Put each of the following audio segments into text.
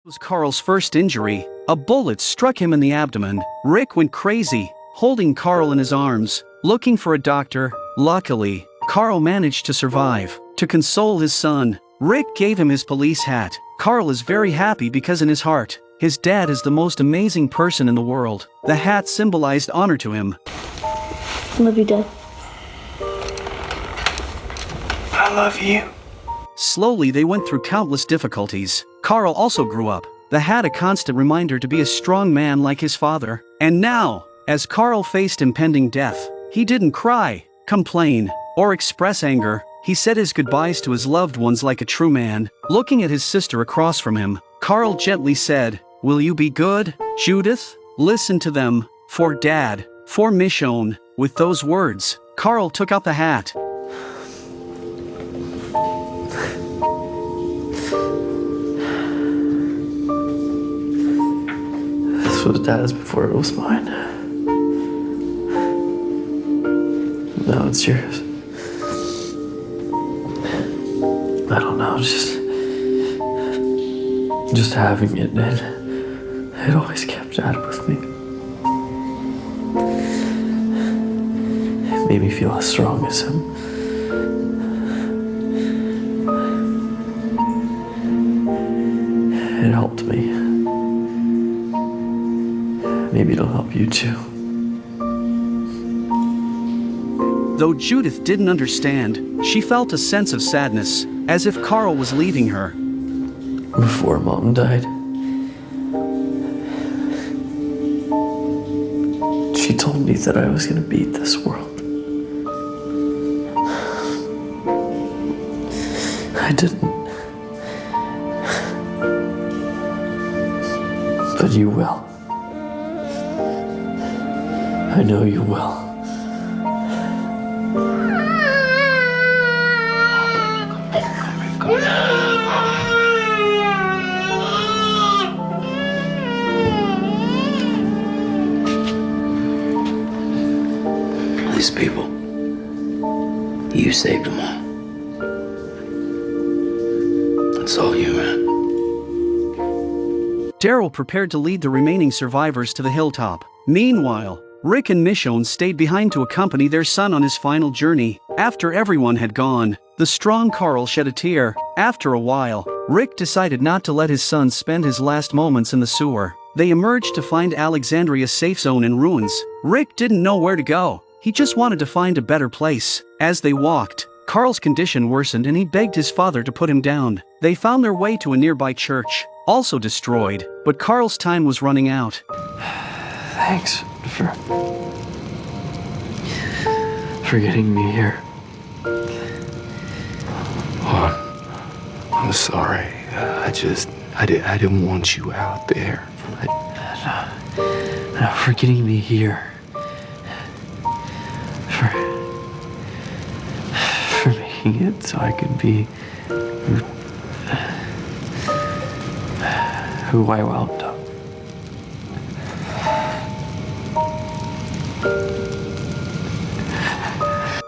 Was Carl's first injury. A bullet struck him in the abdomen. Rick went crazy, holding Carl in his arms, looking for a doctor. Luckily, Carl managed to survive. To console his son, Rick gave him his police hat. Carl is very happy because in his heart, his dad is the most amazing person in the world. The hat symbolized honor to him. I love you, Dad. I love you. Slowly they went through countless difficulties. Carl also grew up. The hat a constant reminder to be a strong man like his father. And now, as Carl faced impending death, he didn't cry, complain, or express anger. He said his goodbyes to his loved ones like a true man. Looking at his sister across from him, Carl gently said, "Will you be good, Judith? Listen to them, for Dad, for Michonne." With those words, Carl took out the hat. This was Dad's before it was mine. Now it's yours. I don't know, just having it, and it always kept Dad with me. It made me feel as strong as him. It helped me. Maybe it'll help you too. Though Judith didn't understand, she felt a sense of sadness, as if Carl was leaving her. Before Mom died, she told me that I was gonna beat this world. I didn't. But you will. I know you will. These people, you saved them all. It's all you, man. Daryl prepared to lead the remaining survivors to the hilltop. Meanwhile, Rick and Michonne stayed behind to accompany their son on his final journey. After everyone had gone, the strong Carl shed a tear. After a while, Rick decided not to let his son spend his last moments in the sewer. They emerged to find Alexandria's safe zone in ruins. Rick didn't know where to go. He just wanted to find a better place. As they walked, Carl's condition worsened and he begged his father to put him down. They found their way to a nearby church, also destroyed, but Carl's time was running out. Thanks for getting me here. Oh, I'm sorry. I didn't want you out there. No, for getting me here. For making it so I could be who I wound up.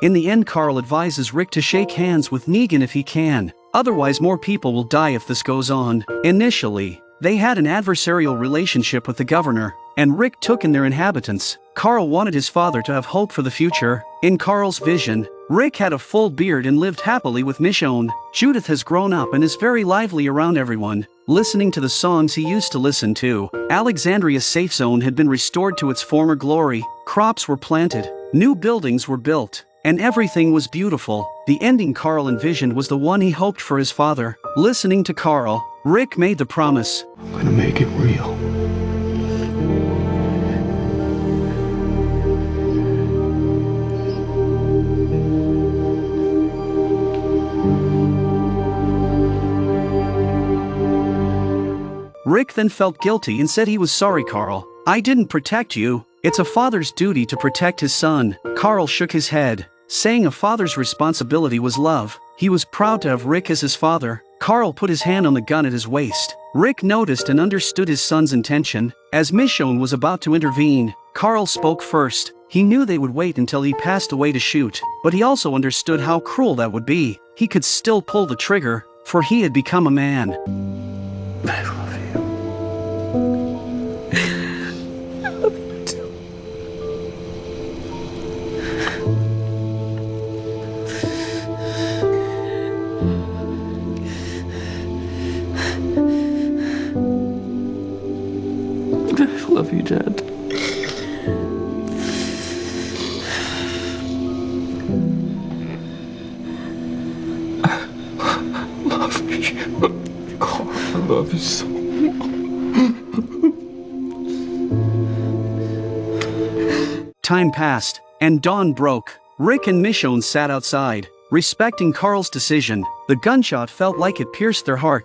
In the end, Carl advises Rick to shake hands with Negan if he can. Otherwise, more people will die if this goes on. Initially, they had an adversarial relationship with the governor, and Rick took in their inhabitants. Carl wanted his father to have hope for the future. In Carl's vision, Rick had a full beard and lived happily with Michonne. Judith has grown up and is very lively around everyone, listening to the songs he used to listen to. Alexandria's safe zone had been restored to its former glory. Crops were planted, new buildings were built, and everything was beautiful. The ending Carl envisioned was the one he hoped for his father. Listening to Carl, Rick made the promise. I'm gonna make it real. Rick then felt guilty and said he was sorry. Carl, I didn't protect you. It's a father's duty to protect his son. Carl shook his head, saying a father's responsibility was love. He was proud to have Rick as his father. Carl put his hand on the gun at his waist. Rick noticed and understood his son's intention. As Michonne was about to intervene, Carl spoke first. He knew they would wait until he passed away to shoot, but he also understood how cruel that would be. He could still pull the trigger, for he had become a man. I love you. you, Dad. Love you. Carl, I love you so much. Time passed, and dawn broke. Rick and Michonne sat outside, respecting Carl's decision. The gunshot felt like it pierced their hearts.